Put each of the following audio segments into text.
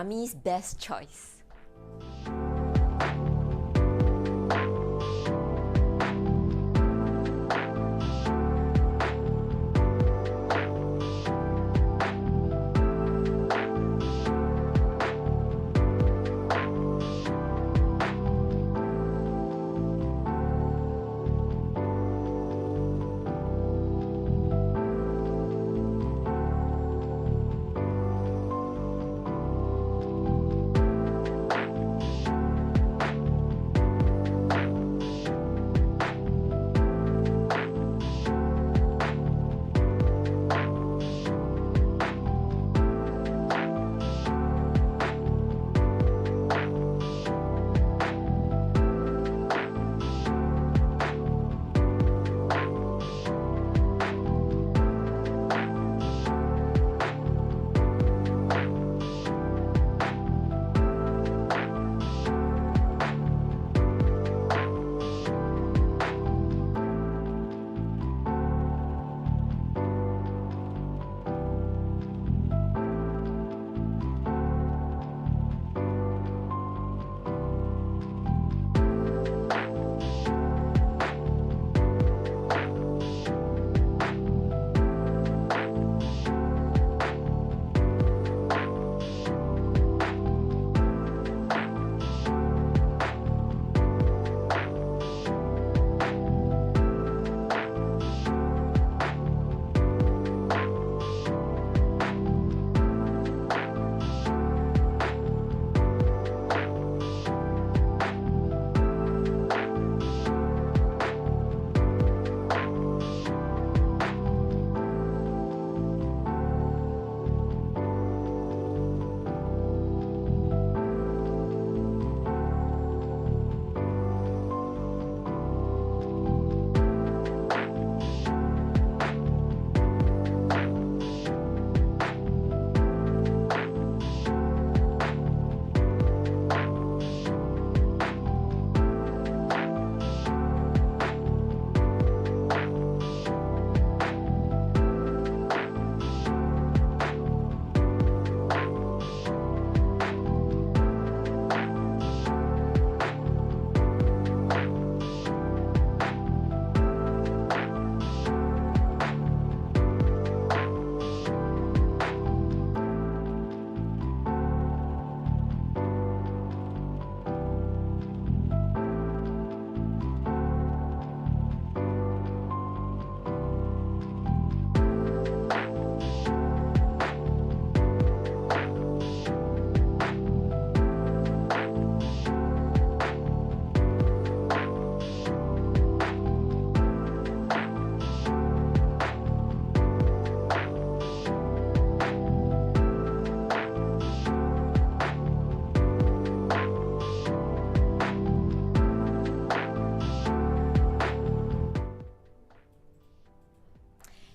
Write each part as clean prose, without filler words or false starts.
Mummy's best choice.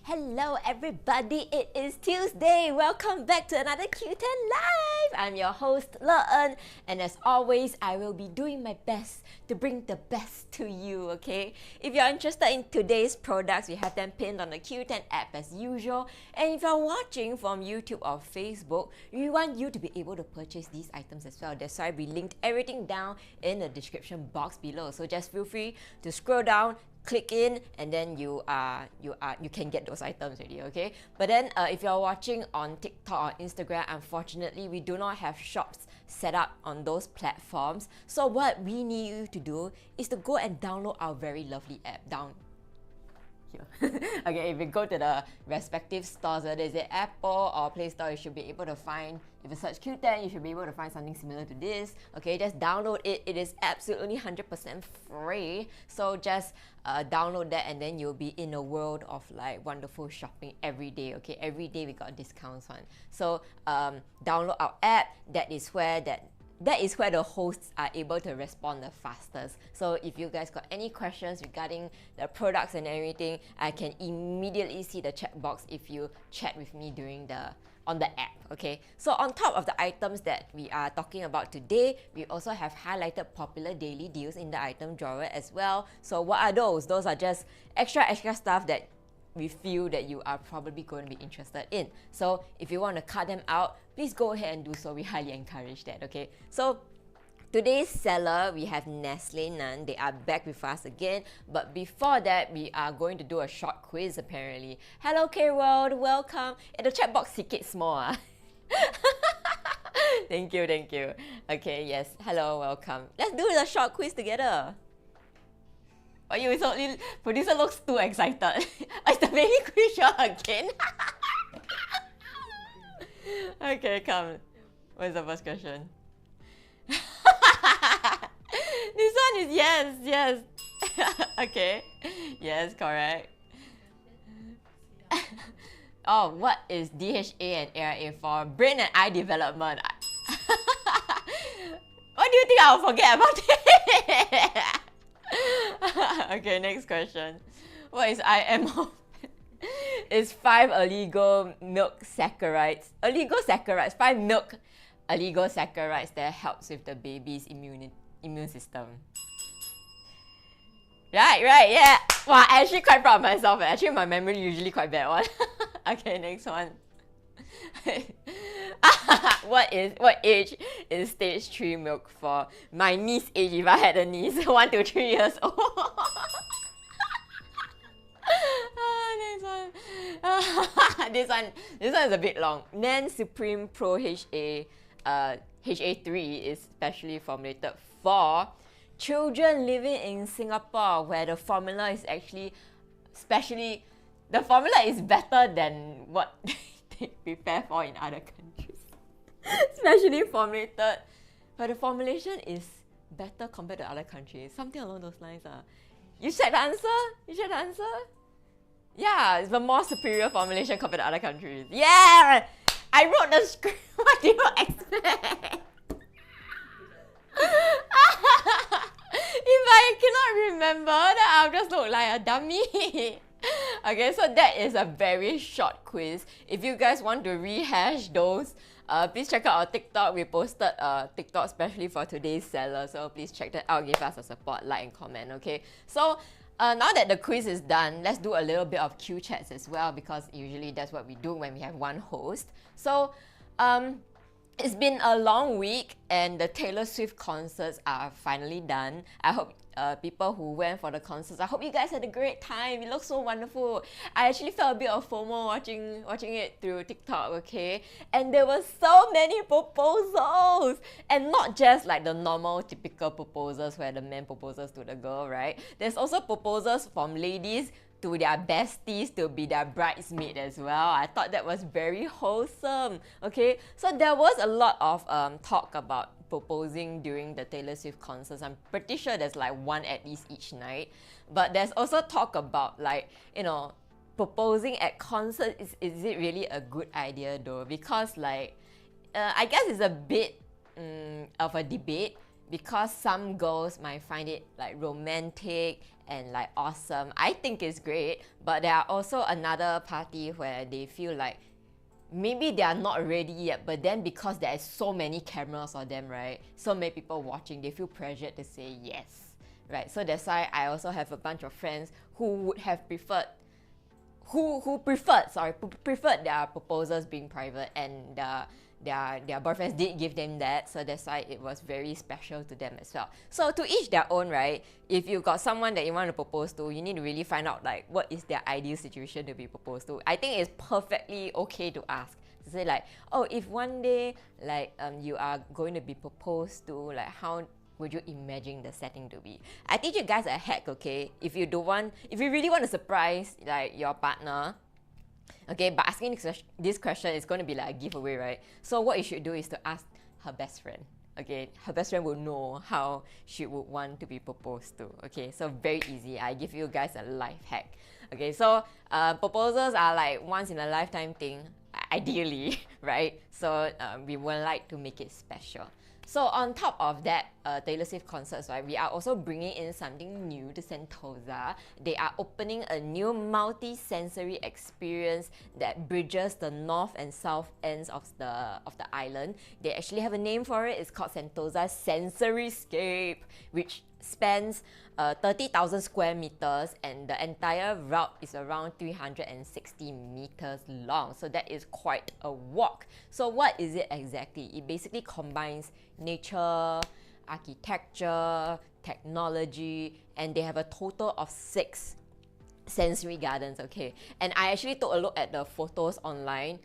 Hello everybody, it is Tuesday. Welcome back to another Qoo10 Live. I'm your host LeEn, and as always, I will be doing my best to bring the best to you, okay? If you're interested in today's products, we have them pinned on the Qoo10 app as usual. And if you're watching from YouTube or Facebook, we want you to be able to purchase these items as well. That's why we linked everything down in the description box below. So just feel free to scroll down, click in, and then you can get those items already, okay? But then if you're watching on TikTok or Instagram, unfortunately we do not have shops set up on those platforms. So what we need you to do is to go and download our very lovely app down here. Okay, if you go to the respective stores, whether it's Apple or Play Store, you should be able to find, if you search Qoo10, you should be able to find something similar to this. Okay, just download it. It is absolutely 100% free. So just download that, and then you'll be in a world of like wonderful shopping every day. Okay, every day we got discounts on. So download our app. That is where the hosts are able to respond the fastest. So if you guys got any questions regarding the products and everything, I can immediately see the chat box if you chat with me on the app, okay? So on top of the items that we are talking about today, we also have highlighted popular daily deals in the item drawer as well. So what are those? Those are just extra stuff that we feel that you are probably going to be interested in. So if you want to cut them out, please go ahead and do so. We highly encourage that, okay? So today's seller, we have NestleNAN. They are back with us again. But before that, we are going to do a short quiz apparently. Hello K-World, welcome. The chat box sikit small. Thank you, thank you. Okay, yes, hello, welcome. Let's do the short quiz together. Oh, you totally, producer looks too excited. Is the baby quiz short again? Okay, come. What's the first question? This one is yes, yes. Okay. Yes, correct. Oh, what is DHA and ARA for? Brain and eye development. What do you think I'll forget about it? Okay, next question. What is IMO? It's 5 illegal milk saccharides. 5 milk oligosaccharides that helps with the baby's immune system. Right, yeah. Wow, I'm actually quite proud of myself. Actually, my memory usually quite bad one. Okay, next one. What age is stage 3 milk for? My niece age, if I had a niece. 1 to 3 years old. Next one. This one is a bit long. NAN SupremePro HA3 is specially formulated for children living in Singapore, where the formula is actually the formula is better than what they prepare for in other countries. Specially formulated, but the formulation is better compared to other countries. Something along those lines. You check the answer? Yeah, it's the more superior formulation compared to other countries. Yeah! I wrote the script. What do you expect? If I cannot remember, then I'll just look like a dummy. Okay, so that is a very short quiz. If you guys want to rehash those, please check out our TikTok. We posted a TikTok especially for today's seller, so please check that out. Give us a support, like and comment, okay? So now that the quiz is done, let's do a little bit of Q chats as well, because usually that's what we do when we have one host. So it's been a long week and the Taylor Swift concerts are finally done. I hope people who went for the concerts, I hope you guys had a great time. It looks so wonderful. I actually felt a bit of FOMO watching it through TikTok, okay? And there were so many proposals! And not just like the normal typical proposals where the man proposes to the girl, right? There's also proposals from ladies to their besties to be their bridesmaid as well. I thought that was very wholesome, okay? So there was a lot of talk about proposing during the Taylor Swift concerts. I'm pretty sure there's like one at least each night. But there's also talk about like, you know, proposing at concerts. Is it really a good idea though? Because like, I guess it's a bit of a debate, because some girls might find it like romantic and like awesome. I think it's great, but there are also another party where they feel like maybe they are not ready yet, but then because there is so many cameras on them, right? So many people watching, they feel pressured to say yes, right? So that's why I also have a bunch of friends who would have preferred preferred their proposals being private, and their boyfriends did give them that, so that's why it was very special to them as well. So to each their own, right? If you got someone that you want to propose to, you need to really find out like what is their ideal situation to be proposed to. I think it's perfectly okay to ask, to say like, oh, if one day like you are going to be proposed to, like how would you imagine the setting to be? I teach you guys a hack, okay? If you really want to surprise like your partner, okay, but asking this question is going to be like a giveaway, right? So what you should do is to ask her best friend. Okay, her best friend will know how she would want to be proposed to. Okay, so very easy. I give you guys a life hack. Okay, so proposals are like once in a lifetime thing, ideally, right? So we would like to make it special. So on top of that, Taylor Swift concerts, right, we are also bringing in something new to Sentosa. They are opening a new multi-sensory experience that bridges the north and south ends of the island. They actually have a name for it. It's called Sentosa Sensoryscape, which spans 30,000 square meters, and the entire route is around 360 meters long. So that is quite a walk. So what is it exactly? It basically combines nature, architecture, technology, and they have a total of 6 sensory gardens, okay? And I actually took a look at the photos online.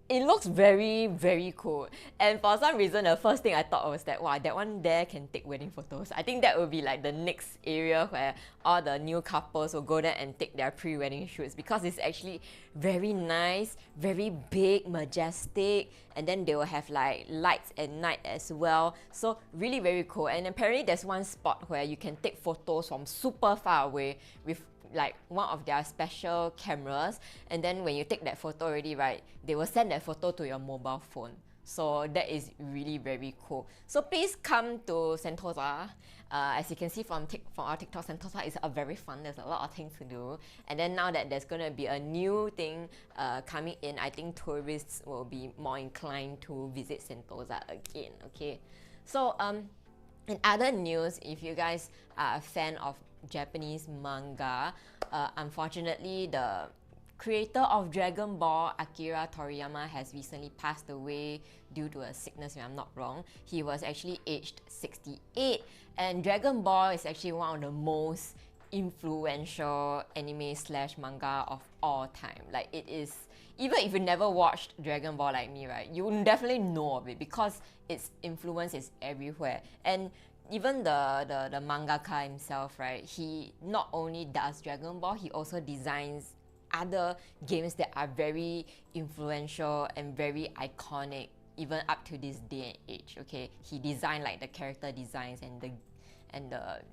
It looks very, very cool. And for some reason, the first thing I thought was that, wow, that one there can take wedding photos. I think that would be like the next area where all the new couples will go there and take their pre-wedding shoots, because it's actually very nice, very big, majestic, and then they will have like lights at night as well. So really very cool. And apparently there's one spot where you can take photos from super far away with like one of their special cameras, and then when you take that photo already, right, they will send that photo to your mobile phone. So that is really very cool. So please come to Sentosa. As you can see from our TikTok, Sentosa is very fun. There's a lot of things to do. And then now that there's gonna be a new thing coming in, I think tourists will be more inclined to visit Sentosa again, okay? So in other news, if you guys are a fan of Japanese manga, unfortunately the creator of Dragon Ball, Akira Toriyama, has recently passed away due to a sickness, if I'm not wrong. He was actually aged 68, and Dragon Ball is actually one of the most influential anime slash manga of all time. Like, it is, even if you never watched Dragon Ball like me, right, you will definitely know of it because its influence is everywhere. And even the mangaka himself, right, he not only does Dragon Ball, he also designs other games that are very influential and very iconic even up to this day and age, okay? He designed like the character designs and the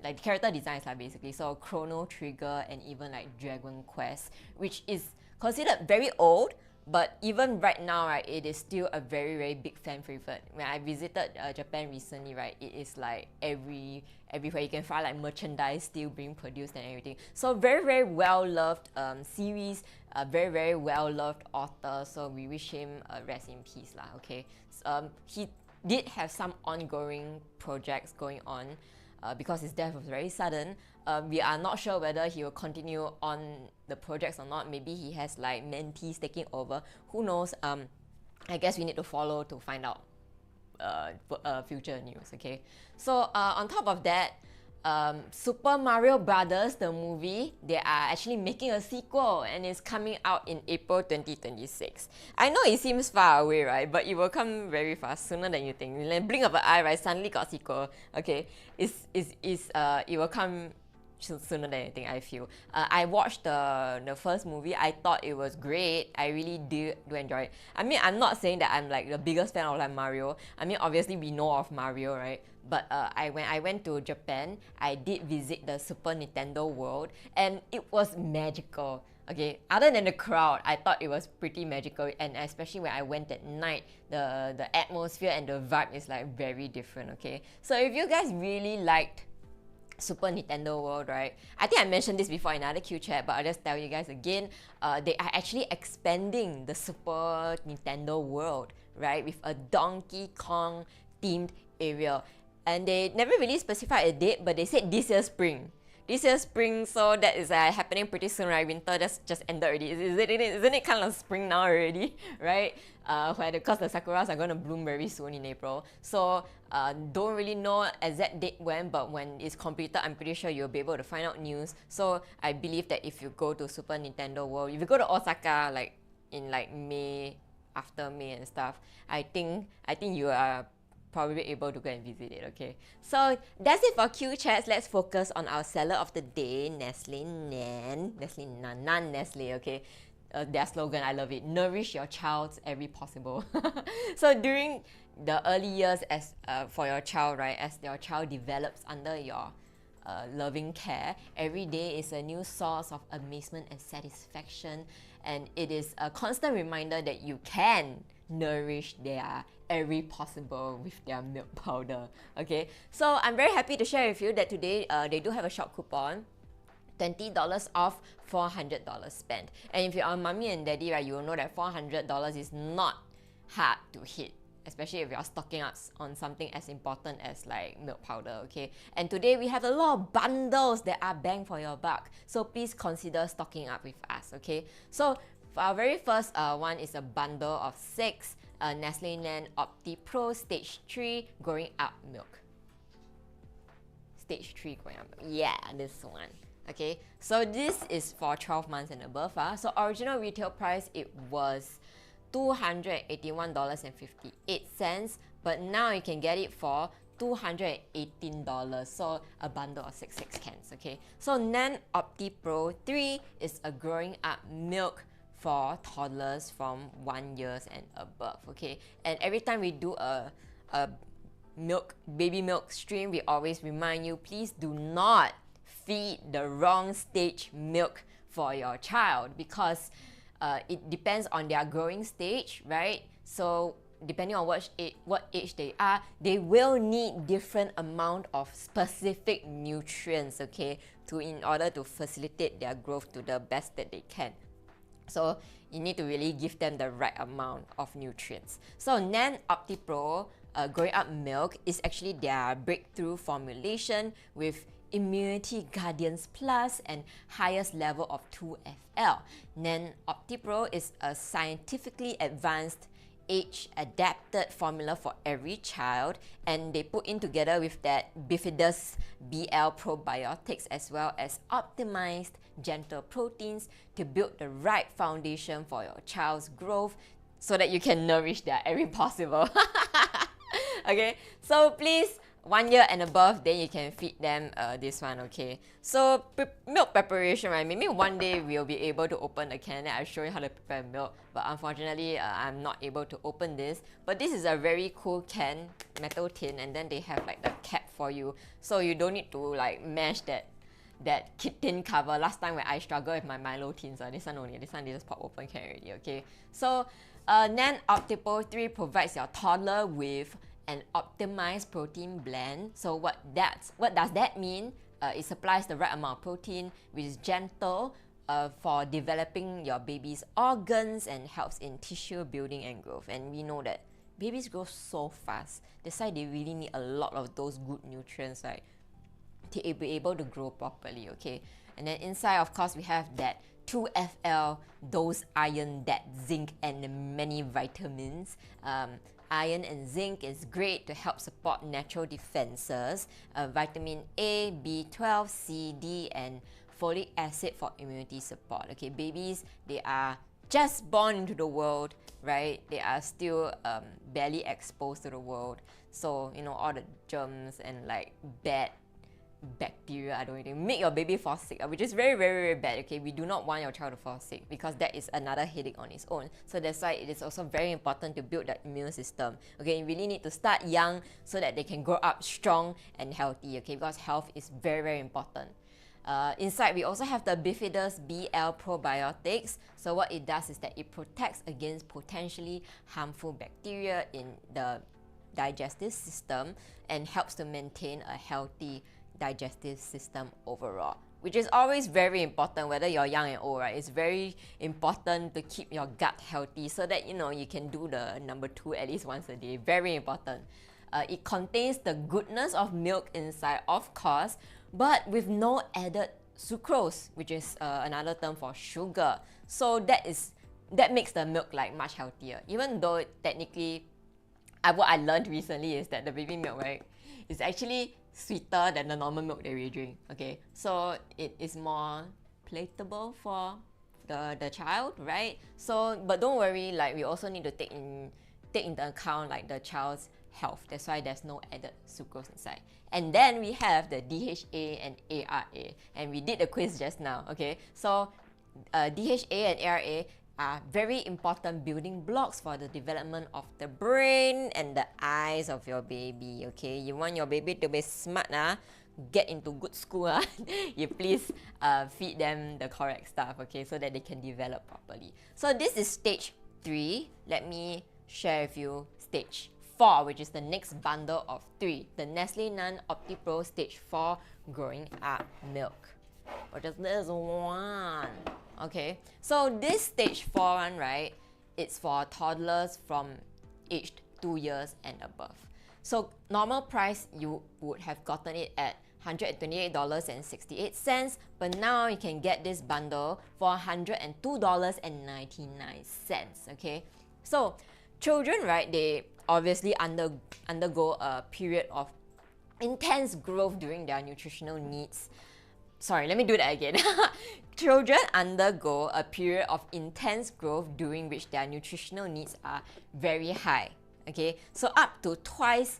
like character designs are basically, so Chrono Trigger and even like Dragon Quest, which is considered very old, but even right now, right, it is still a very, very big fan favorite. When I visited Japan recently, right, it is like everywhere you can find like merchandise still being produced and everything. So very, very well loved series, very, very well loved author. So we wish him rest in peace, lah. Okay, he did have some ongoing projects going on. Because his death was very sudden. We are not sure whether he will continue on the projects or not. Maybe he has like mentees taking over. Who knows? I guess we need to follow to find out future news, okay? So on top of that, Super Mario Brothers, the movie, they are actually making a sequel and it's coming out in April 2026. I know it seems far away, right? But it will come very fast, sooner than you think. In a blink of an eye, right? Suddenly got sequel. Okay, it will come sooner than you think, I feel. I watched the first movie. I thought it was great. I really do enjoy it. I mean, I'm not saying that I'm like the biggest fan of like Mario. I mean, obviously we know of Mario, right? But when I went to Japan, I did visit the Super Nintendo World, and it was magical. Okay, other than the crowd, I thought it was pretty magical, and especially when I went at night, the atmosphere and the vibe is like very different. Okay, so if you guys really liked Super Nintendo World, right? I think I mentioned this before in another Q chat, but I'll just tell you guys again. They are actually expanding the Super Nintendo World, right, with a Donkey Kong themed area. And they never really specified a date, but they said this year spring. This year spring, so that is happening pretty soon, right? Winter just ended already. Isn't it kind of spring now already, right? Because the sakuras are going to bloom very soon in April. So don't really know exact date when, but when it's completed, I'm pretty sure you'll be able to find out news. So I believe that if you go to Super Nintendo World, if you go to Osaka like in like May, after May and stuff, I think you are probably able to go and visit it, okay? So that's it for Q chats. Let's focus on our seller of the day, NestleNAN. NestleNAN, non-Nestle, okay? Their slogan, I love it. Nourish your child's every possible. So during the early years as for your child, right, as your child develops under your loving care, every day is a new source of amazement and satisfaction, and it is a constant reminder that you can nourish their every possible with their milk powder. Okay, so I'm very happy to share with you that today they do have a shop coupon, $20 off $400 spent. And if you're a mommy and daddy, right, you will know that $400 is not hard to hit, especially if you're stocking up on something as important as like milk powder, okay? And today we have a lot of bundles that are bang for your buck, so please consider stocking up with us, okay? So for our very first one is a bundle of 6 NestleNAN Optipro Stage 3 Growing Up Milk. Stage 3 Growing Up Milk. Yeah, this one. Okay, so this is for 12 months and above. So original retail price, it was $281.58, but now you can get it for $218, so a bundle of 6 cans, okay? So NAN Optipro 3 is a growing up milk for toddlers from 1 year and above, okay? And every time we do a baby milk stream, we always remind you, please do not feed the wrong stage milk for your child, because it depends on their growing stage, right? So depending on what age they are, they will need different amount of specific nutrients, okay, in order to facilitate their growth to the best that they can. So you need to really give them the right amount of nutrients. So NAN Optipro Growing Up Milk is actually their breakthrough formulation with Immunity Guardians Plus and highest level of 2FL. NAN Optipro is a scientifically advanced age-adapted formula for every child, and they put in together with that Bifidus BL probiotics as well as optimized gentle proteins to build the right foundation for your child's growth so that you can nourish their every possible. Okay, so please, 1 year and above, then you can feed them this one, okay? So milk preparation, right? Maybe one day we'll be able to open the can and I'll show you how to prepare milk, but unfortunately I'm not able to open this. But this is a very cool can, metal tin, and then they have like the cap for you, so you don't need to like mash that kit tin cover. Last time when I struggled with my Milo tins, this one only, this one they just pop open can already, okay? So NAN Optipro 3 provides your toddler with an optimized protein blend. So what does that mean? It supplies the right amount of protein, which is gentle for developing your baby's organs and helps in tissue building and growth. And we know that babies grow so fast. That's why they really need a lot of those good nutrients, right, to be able to grow properly, okay? And then inside, of course, we have that 2FL, those iron, that zinc, and many vitamins. Iron and zinc is great to help support natural defenses. Vitamin A, B12, C, D, and folic acid for immunity support. Okay, babies, they are just born into the world, right? They are still barely exposed to the world. So, you know, all the germs and like bad bacteria, I don't think, make your baby fall sick, which is very, very, very bad, okay? We do not want your child to fall sick because that is another headache on its own. So that's why it is also very important to build that immune system, okay? You really need to start young so that they can grow up strong and healthy, okay? Because health is very, very important. Inside, we also have the Bifidus BL probiotics. So what it does is that it protects against potentially harmful bacteria in the digestive system and helps to maintain a healthy digestive system overall, which is always very important whether you're young and old, right? It's very important to keep your gut healthy so that, you know, you can do the number 2 at least once a day. Very important. It contains the goodness of milk inside, of course, but with no added sucrose, which is another term for sugar. So that makes the milk like much healthier, even though technically what I learned recently is that the baby milk, right, is actually sweeter than the normal milk that we drink, okay? So it is more palatable for the child, right? So, but don't worry, like we also need to take into account like the child's health. That's why there's no added sucrose inside. And then we have the DHA and ARA, and we did the quiz just now, okay? So DHA and ARA are very important building blocks for the development of the brain and the eyes of your baby, okay? You want your baby to be smart, get into good school, you please feed them the correct stuff, okay? So that they can develop properly. So this is stage 3. Let me share with you stage 4, which is the next bundle of 3, the NestleNAN Optipro stage 4 growing up milk. What is this one? Okay, so this stage 4 one, right, it's for toddlers from aged 2 years and above. So normal price, you would have gotten it at $128.68, but now you can get this bundle for $102.99. Okay, so children, right, they obviously undergo a period of intense growth during their nutritional needs. Sorry, let me do that again. Children undergo a period of intense growth during which their nutritional needs are very high. Okay, so up to twice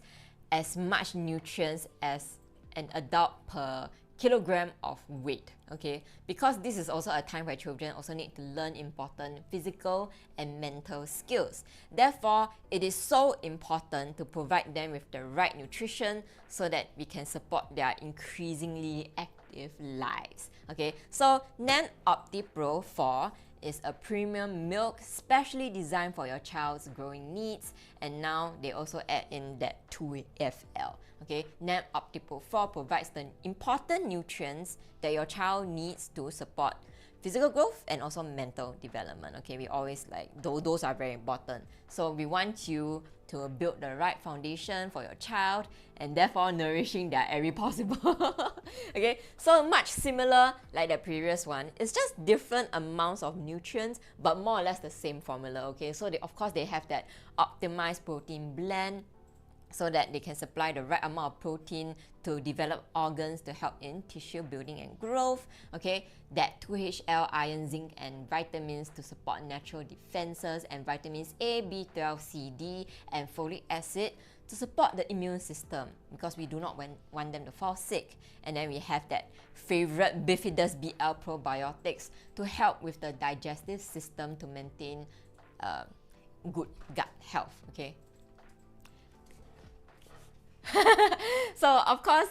as much nutrients as an adult per kilogram of weight. Okay, because this is also a time where children also need to learn important physical and mental skills. Therefore, it is so important to provide them with the right nutrition so that we can support their increasingly active lives. Okay, so NAN Optipro 4 is a premium milk specially designed for your child's growing needs, and now they also add in that 2FL. Okay, NAN Optipro 4 provides the important nutrients that your child needs to support physical growth and also mental development. Okay, we always those are very important. So we want you to build the right foundation for your child and therefore nourishing their every possible. Okay, so much similar like the previous one. It's just different amounts of nutrients, but more or less the same formula. Okay, so of course they have that optimized protein blend so that they can supply the right amount of protein to develop organs to help in tissue building and growth. Okay, that 2HL, iron, zinc, and vitamins to support natural defenses, and vitamins A, B12, C, D, and folic acid to support the immune system because we do not want them to fall sick. And then we have that favorite Bifidus BL probiotics to help with the digestive system to maintain good gut health. Okay. So of course,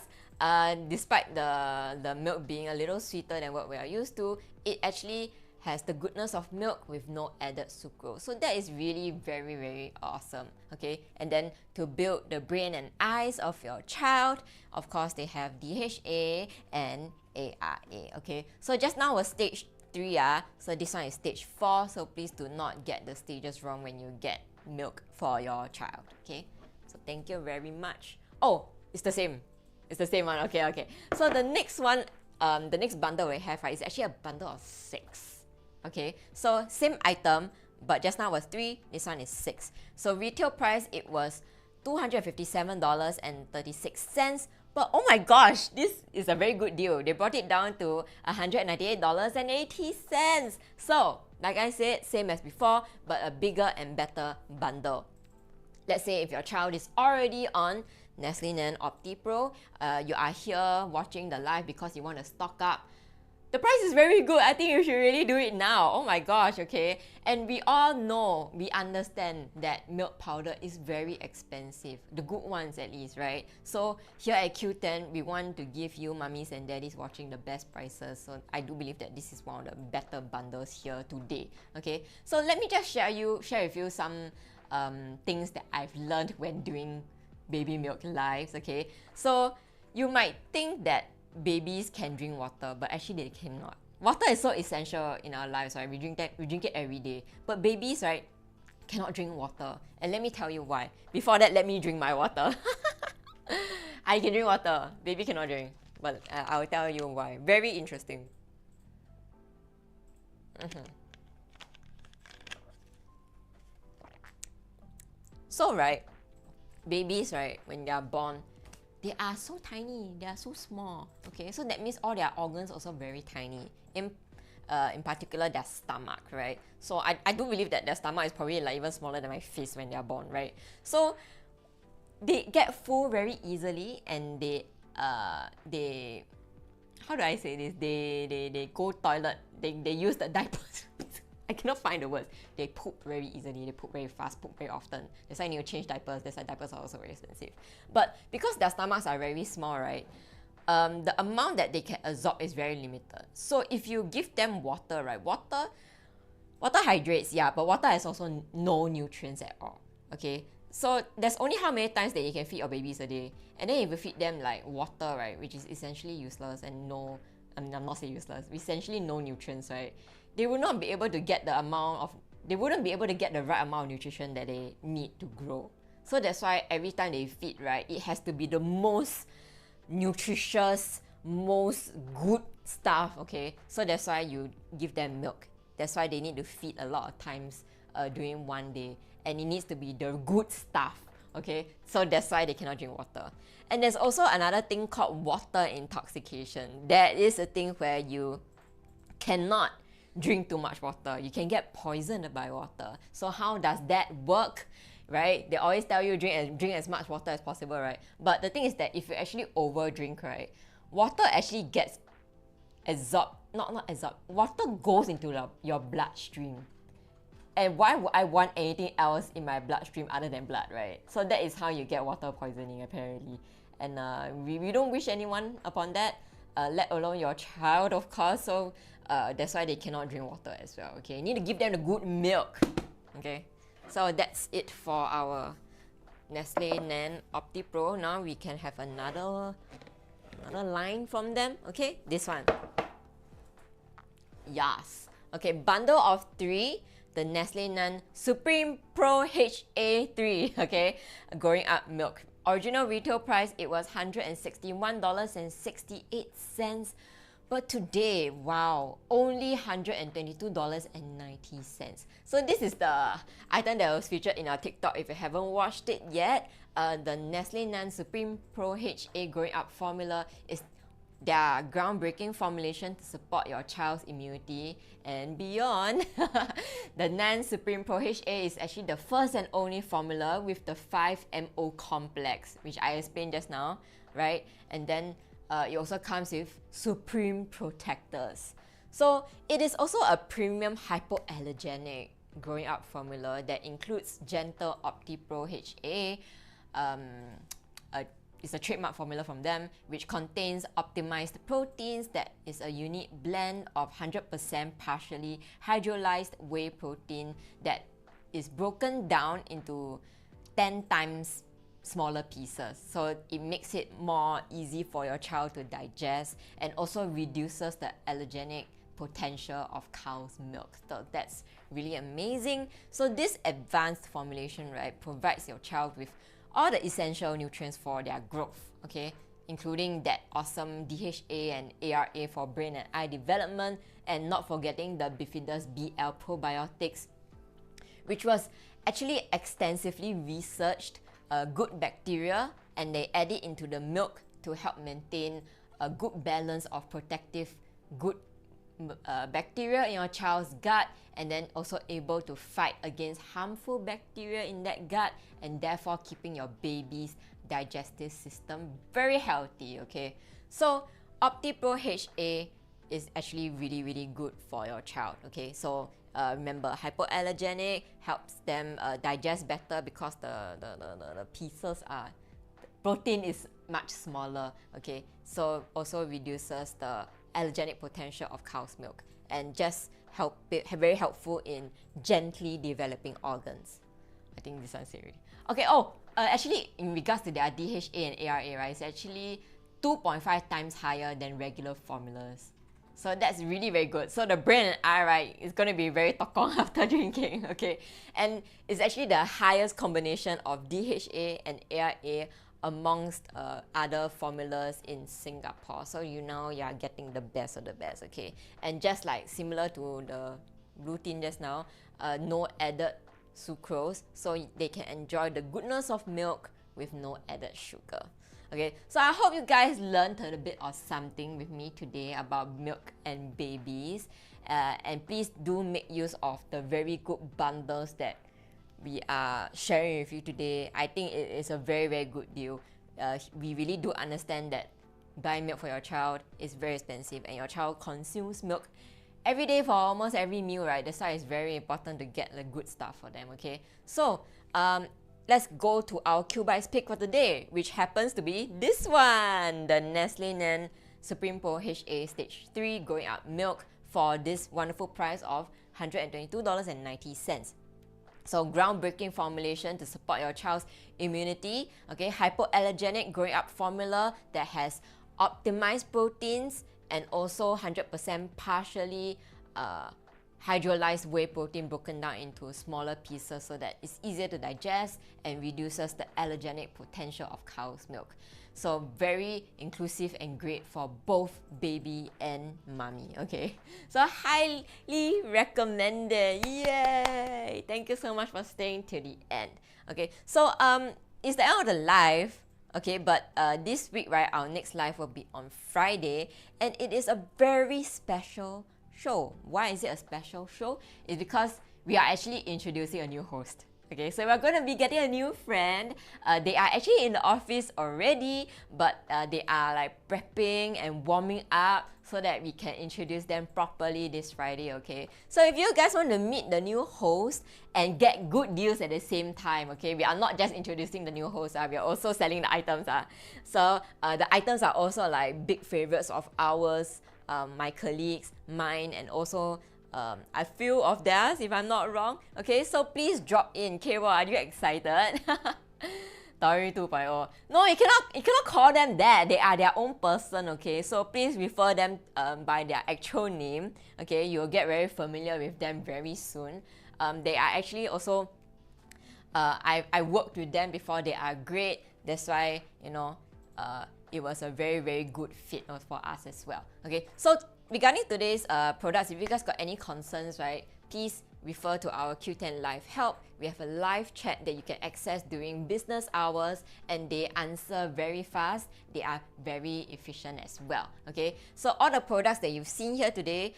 despite the milk being a little sweeter than what we are used to, it actually has the goodness of milk with no added sucrose. So that is really very, very awesome. Okay, and then to build the brain and eyes of your child, of course they have DHA and ARA. Okay, so just now was stage 3, so this one is stage 4, so please do not get the stages wrong when you get milk for your child. Okay, so thank you very much. Oh, it's the same. It's the same one. Okay, okay. So the next one, the next bundle we have, right, is actually a bundle of 6. Okay, so same item, but just now was 3, this one is 6. So retail price, it was $257.36. But oh my gosh, this is a very good deal. They brought it down to $198.80. So, like I said, same as before, but a bigger and better bundle. Let's say if your child is already on NestleNAN Optipro, you are here watching the live because you want to stock up. The price is very good. I think you should really do it now. Oh my gosh, okay? And we all know, we understand that milk powder is very expensive. The good ones at least, right? So here at Qoo10, we want to give you mummies and daddies watching the best prices. So I do believe that this is one of the better bundles here today. Okay? So let me just share with you some things that I've learned when doing baby milk lives. Okay? So you might think that babies can drink water, but actually they cannot. Water is so essential in our lives, right? We drink it every day. But babies, right, cannot drink water. And let me tell you why. Before that, let me drink my water. I can drink water. Baby cannot drink. But I will tell you why. Very interesting. So, right, babies, right, when they are born, they are so tiny, they are so small, okay? So that means all their organs also very tiny. In particular, their stomach, right? So I do believe that their stomach is probably like even smaller than my fist when they are born, right? So they get full very easily, and they how do I say this? They go toilet, they use the diapers. I cannot find the words. They poop very easily, they poop very fast, poop very often. That's why I need to change diapers. That's why diapers are also very expensive. But because their stomachs are very small, right, the amount that they can absorb is very limited. So if you give them water, right, water hydrates, yeah, but water has also no nutrients at all. Okay, so there's only how many times that you can feed your babies a day, and then if you feed them like water, right, which is essentially useless and no, I mean, I'm not saying useless, essentially no nutrients, right, they will not be able to get the amount of, they wouldn't be able to get the right amount of nutrition that they need to grow. So that's why every time they feed, right, it has to be the most nutritious, most good stuff, okay? So that's why you give them milk. That's why they need to feed a lot of times during one day, and it needs to be the good stuff, okay? So that's why they cannot drink water. And there's also another thing called water intoxication. That is a thing where you cannot drink too much water. You can get poisoned by water. So how does that work? Right? They always tell you drink as much water as possible, right? But the thing is that if you actually over drink, right, water actually gets absorbed, not absorbed, water goes into your bloodstream. And why would I want anything else in my bloodstream other than blood, right? So that is how you get water poisoning, apparently. And we don't wish anyone upon that, let alone your child, of course. So that's why they cannot drink water as well, okay? You need to give them the good milk, okay? So that's it for our NestleNAN Optipro. Now we can have another line from them, okay? This one. Yes. Okay, bundle of 3, the NestleNAN SupremePro HA3, okay? Growing up milk. Original retail price, it was $161.68. But today, wow, only $122.90. So this is the item that was featured in our TikTok. If you haven't watched it yet, the NestleNAN SupremePro HA Growing Up formula is their groundbreaking formulation to support your child's immunity and beyond. The NAN SupremePro HA is actually the first and only formula with the 5-MO complex, which I explained just now, right? And then it also comes with Supreme Protectors. So it is also a premium hypoallergenic growing up formula that includes gentle Optipro HA. It's a trademark formula from them, which contains optimized proteins that is a unique blend of 100% partially hydrolyzed whey protein that is broken down into 10 times smaller pieces, so it makes it more easy for your child to digest and also reduces the allergenic potential of cow's milk. So that's really amazing. So this advanced formulation, right, provides your child with all the essential nutrients for their growth, okay, including that awesome DHA and ARA for brain and eye development, and not forgetting the Bifidus BL probiotics, which was actually extensively researched good bacteria, and they add it into the milk to help maintain a good balance of protective good bacteria in your child's gut, and then also able to fight against harmful bacteria in that gut, and therefore keeping your baby's digestive system very healthy, okay? So Optipro HA is actually really good for your child, okay? So remember, hypoallergenic, helps them digest better because the pieces are, protein is much smaller, okay? So also reduces the allergenic potential of cow's milk, and just very helpful in gently developing organs. I think this one's it already. Okay, actually in regards to their DHA and ARA, right, it's actually 2.5 times higher than regular formulas. So that's really very good. So the brain and eye, right, is going to be very tokong after drinking, okay? And it's actually the highest combination of DHA and ARA amongst other formulas in Singapore. So you know you're getting the best of the best, okay? And just like similar to the routine just now, no added sucrose, so they can enjoy the goodness of milk with no added sugar. Okay, so I hope you guys learned a bit of something with me today about milk and babies. And please do make use of the very good bundles that we are sharing with you today. I think it is a very good deal. We really do understand that buying milk for your child is very expensive, and your child consumes milk every day for almost every meal, right? That's why it's very important to get the good stuff for them, okay? So, let's go to our Q-Bites pick for today, which happens to be this one, the NestleNAN SupremePro HA Stage 3 Growing Up Milk for this wonderful price of $122.90. So groundbreaking formulation to support your child's immunity. Okay, hypoallergenic growing up formula that has optimized proteins and also 100% partially hydrolyzed whey protein broken down into smaller pieces so that it's easier to digest and reduces the allergenic potential of cow's milk. So very inclusive and great for both baby and mommy, okay? So highly recommended, yay! Thank you so much for staying till the end, okay? So it's the end of the live, okay? But this week, right, our next live will be on Friday, and it is a very special show. Why is it a special show? It's because we are actually introducing a new host. Okay, so we're going to be getting a new friend. They are actually in the office already, but they are like prepping and warming up so that we can introduce them properly this Friday, okay? So if you guys want to meet the new host and get good deals at the same time, okay? We are not just introducing the new host, we are also selling the items. So the items are also like big favorites of ours, my colleagues, mine, and also a few of theirs, if I'm not wrong. Okay, so please drop in. Kaywa, are you excited? Tori 2.0. No, you cannot call them that. They are their own person, okay? So please refer them by their actual name. Okay, you'll get very familiar with them very soon. They are actually also, I worked with them before. They are great. That's why, you know, it was a very, very good fit for us as well. Okay, so regarding today's products, if you guys got any concerns, right, please refer to our Qoo10 live help. We have a live chat that you can access during business hours, and they answer very fast. They are very efficient as well. Okay, so all the products that you've seen here today,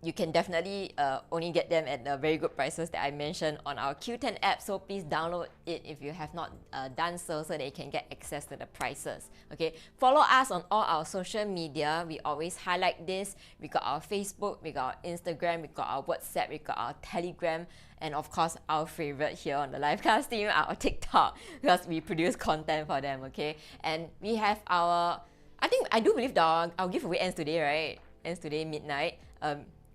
you can definitely only get them at the very good prices that I mentioned on our Qoo10 app. So please download it if you have not done so that you can get access to the prices. Okay, follow us on all our social media. We always highlight this. We got our Facebook, we got our Instagram, we got our WhatsApp, we got our Telegram, and of course our favorite here on the livecast team, our TikTok, because we produce content for them. Okay, and we have our, I do believe our giveaway ends today, right? Ends today midnight.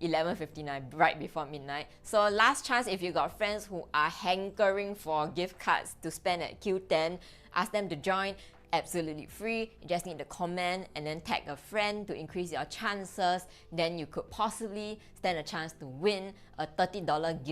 11:59, right before midnight. So last chance, if you got friends who are hankering for gift cards to spend at Qoo10, ask them to join. Absolutely free. You just need to comment and then tag a friend to increase your chances. Then you could possibly stand a chance to win a $30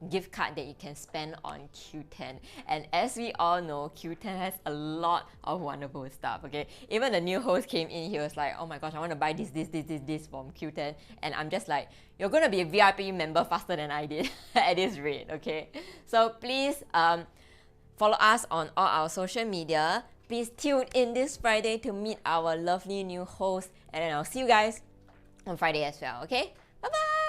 gift card that you can spend on Qoo10. And as we all know, Qoo10 has a lot of wonderful stuff, okay? Even the new host came in, he was like, oh my gosh, I want to buy this from Qoo10. And I'm just like, you're going to be a VIP member faster than I did at this rate, okay? So please follow us on all our social media. Please tune in this Friday to meet our lovely new host. And then I'll see you guys on Friday as well, okay? Bye-bye!